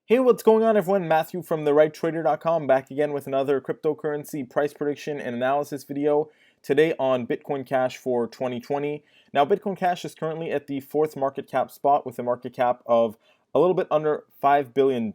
Hey, what's going on, everyone? Matthew from therighttrader.com back again with another cryptocurrency price prediction and analysis video today on Bitcoin Cash for 2020. Now, Bitcoin Cash is currently at the fourth market cap spot with a market cap of a little bit under $5 billion,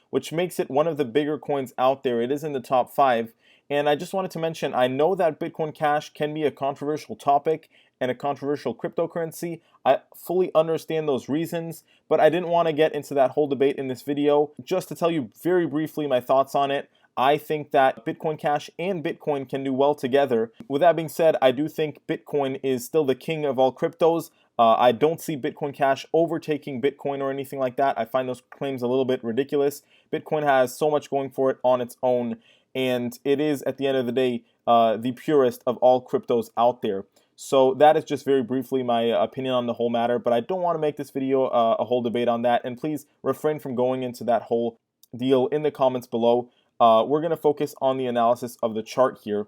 which makes it one of the bigger coins out there. It is in the top five. And I just wanted to mention, I know that Bitcoin Cash can be a controversial topic and a controversial cryptocurrency. I fully understand those reasons, but I didn't want to get into that whole debate in this video. Just to tell you very briefly my thoughts on it, I think that Bitcoin Cash and Bitcoin can do well together. With that being said, I do think Bitcoin is still the king of all cryptos. I don't see Bitcoin Cash overtaking Bitcoin or anything like that. I find those claims a little bit ridiculous. Bitcoin has so much going for it on its own, and it is, at the end of the day, the purest of all cryptos out there. So that is just very briefly my opinion on the whole matter, but I don't want to make this video a whole debate on that, and please refrain from going into that whole deal in the comments below. We're going to focus on the analysis of the chart here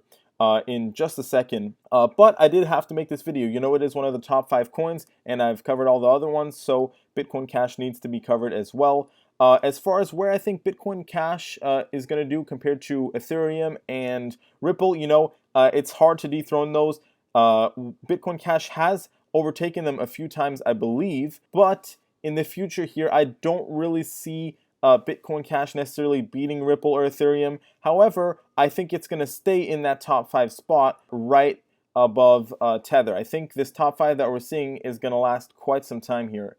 in just a second, but I did have to make this video. You know, it is one of the top 5 coins, and I've covered all the other ones, so Bitcoin Cash needs to be covered as well. As far as where I think Bitcoin Cash is going to do compared to Ethereum and Ripple, you know, it's hard to dethrone those. Bitcoin Cash has overtaken them a few times, I believe, but in the future here, I don't really see Bitcoin Cash necessarily beating Ripple or Ethereum. However, I think it's going to stay in that top 5 spot right above Tether. I think this top 5 that we're seeing is going to last quite some time here,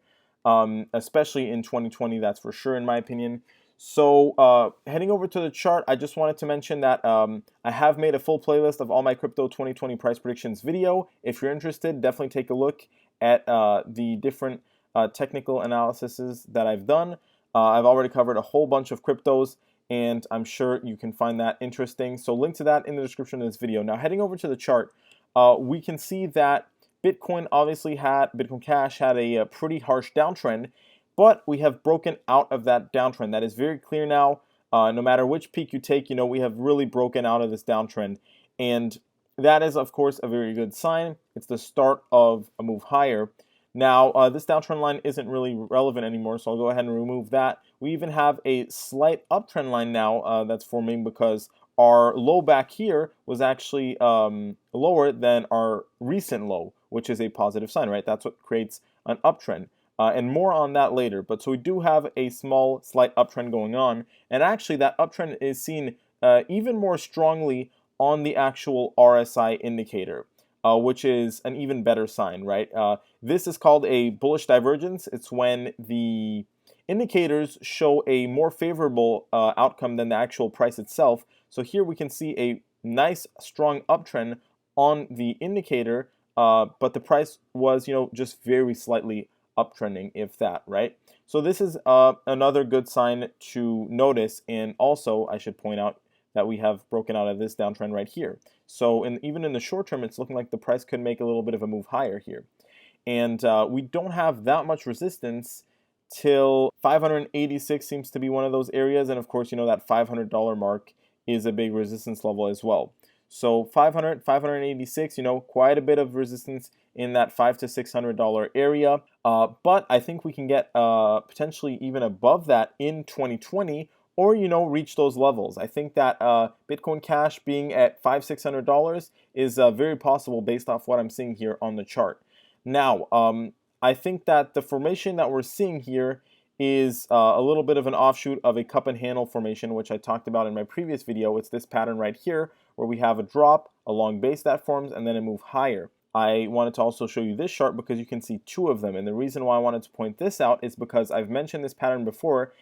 especially in 2020, that's for sure, in my opinion. So heading over to the chart, I just wanted to mention that I have made a full playlist of all my crypto 2020 price predictions video. If you're interested, definitely take a look at the different technical analyses that I've done. I've already covered a whole bunch of cryptos, and I'm sure you can find that interesting. So link to that in the description of this video. Now, heading over to the chart, we can see that Bitcoin Cash had a pretty harsh downtrend, but we have broken out of that downtrend. That is very clear now. No matter which peak you take, you know, we have really broken out of this downtrend. And that is, of course, a very good sign. It's the start of a move higher. Now, this downtrend line isn't really relevant anymore, so I'll go ahead and remove that. We even have a slight uptrend line now that's forming because our low back here was actually lower than our recent low, which is a positive sign, right? That's what creates an uptrend. And more on that later. But so we do have a small, slight uptrend going on. And actually, that uptrend is seen even more strongly on the actual RSI indicator, which is an even better sign, right? This is called a bullish divergence. It's when the indicators show a more favorable outcome than the actual price itself. So here we can see a nice, strong uptrend on the indicator, but the price was, you know, just very slightly uptrending, if that, right? So this is another good sign to notice, and also I should point out that we have broken out of this downtrend right here. So even in the short term, it's looking like the price could make a little bit of a move higher here. And we don't have that much resistance till 586 seems to be one of those areas, and of course, you know, that $500 mark is a big resistance level as well. So 500, 586, you know, quite a bit of resistance in that $500 to $600 area. But I think we can get potentially even above that in 2020, or, you know, reach those levels. I think that Bitcoin Cash being at $500, $600 is very possible based off what I'm seeing here on the chart. Now, I think that the formation that we're seeing here is a little bit of an offshoot of a cup and handle formation, which I talked about in my previous video. It's this pattern right here, where we have a drop, a long base that forms, and then a move higher. I wanted to also show you this chart because you can see 2 of them, and the reason why I wanted to point this out is because I've mentioned this pattern before.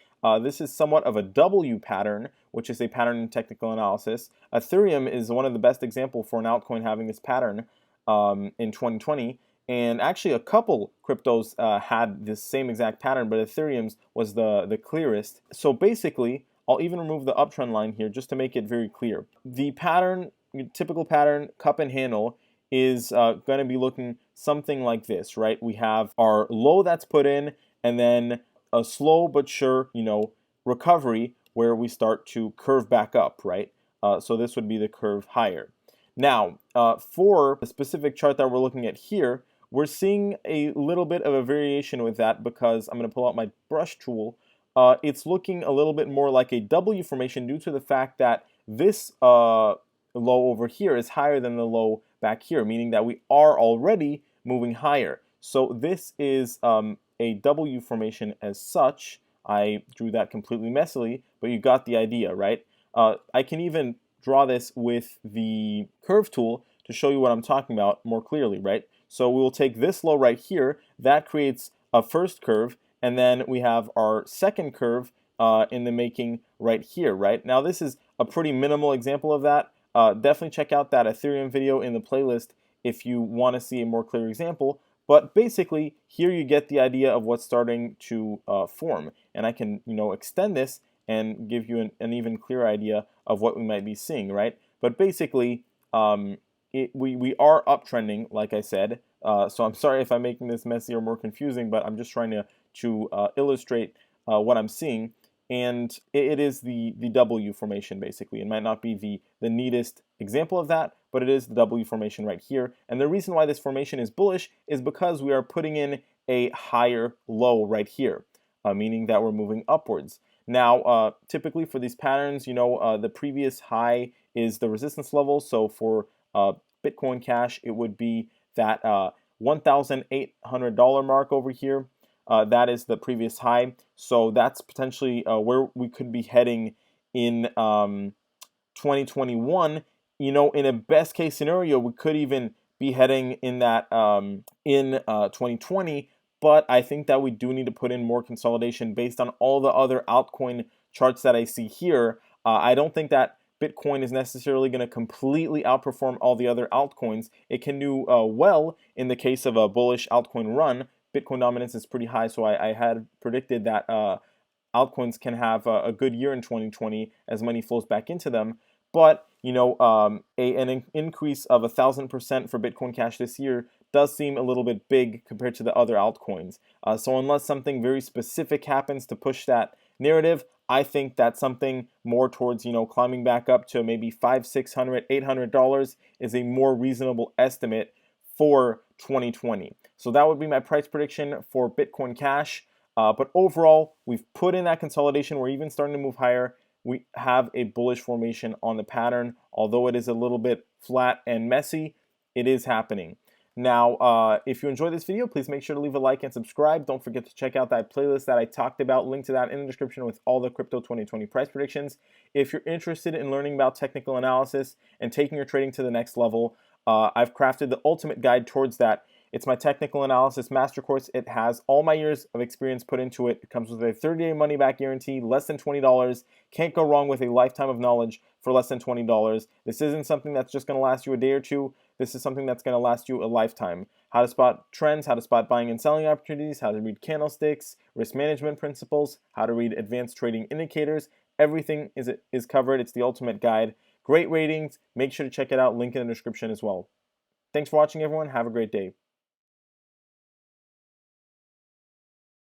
This is somewhat of a W pattern, which is a pattern in technical analysis. Ethereum is one of the best examples for an altcoin having this pattern in 2020. And actually, a couple cryptos had this same exact pattern, but Ethereum's was the clearest. So basically, I'll even remove the uptrend line here just to make it very clear. The pattern, typical pattern, cup and handle, is going to be looking something like this, right? We have our low that's put in, and then a slow but sure, you know, recovery where we start to curve back up, right? So this would be the curve higher. Now, for the specific chart that we're looking at here, we're seeing a little bit of a variation with that because I'm going to pull out my brush tool it's looking a little bit more like a W formation due to the fact that this low over here is higher than the low back here, meaning that we are already moving higher. So this is a W formation as such. I drew that completely messily, but you got the idea, right? I can even draw this with the curve tool to show you what I'm talking about more clearly, right? So we'll take this low right here, that creates a first curve, and then we have our second curve in the making right here, right? Now this is a pretty minimal example of that. Definitely check out that Ethereum video in the playlist if you want to see a more clear example. But basically, here you get the idea of what's starting to form. And I can, extend this and give you an even clearer idea of what we might be seeing, right? But basically, we are uptrending, like I said. So I'm sorry if I'm making this messy or more confusing, but I'm just trying to illustrate what I'm seeing. And it is the W formation, basically. It might not be the neatest example of that, but it is the W formation right here. And the reason why this formation is bullish is because we are putting in a higher low right here, meaning that we're moving upwards. Now, typically for these patterns, the previous high is the resistance level. So for Bitcoin Cash, it would be that $1,800 mark over here. That is the previous high. So that's potentially where we could be heading in 2021. In a best case scenario, we could even be heading in that in 2020. But I think that we do need to put in more consolidation based on all the other altcoin charts that I see here. I don't think that Bitcoin is necessarily going to completely outperform all the other altcoins. It can do well in the case of a bullish altcoin run. Bitcoin dominance is pretty high, so I had predicted that altcoins can have a good year in 2020 as money flows back into them. But an increase of 1,000% for Bitcoin Cash this year does seem a little bit big compared to the other altcoins. So unless something very specific happens to push that narrative, I think that something more towards climbing back up to maybe $500, $600, $800 is a more reasonable estimate for 2020. So that would be my price prediction for Bitcoin Cash. But overall, we've put in that consolidation. We're even starting to move higher. We have a bullish formation on the pattern. Although it is a little bit flat and messy, it is happening. Now, if you enjoyed this video, please make sure to leave a like and subscribe. Don't forget to check out that playlist that I talked about. Link to that in the description with all the crypto 2020 price predictions. If you're interested in learning about technical analysis and taking your trading to the next level, I've crafted the ultimate guide towards that. It's my technical analysis master course. It has all my years of experience put into it. It comes with a 30-day money-back guarantee, less than $20. Can't go wrong with a lifetime of knowledge for less than $20. This isn't something that's just going to last you a day or two. This is something that's going to last you a lifetime. How to spot trends, how to spot buying and selling opportunities, how to read candlesticks, risk management principles, how to read advanced trading indicators. Everything is covered. It's the ultimate guide. Great ratings. Make sure to check it out. Link in the description as well. Thanks for watching, everyone. Have a great day.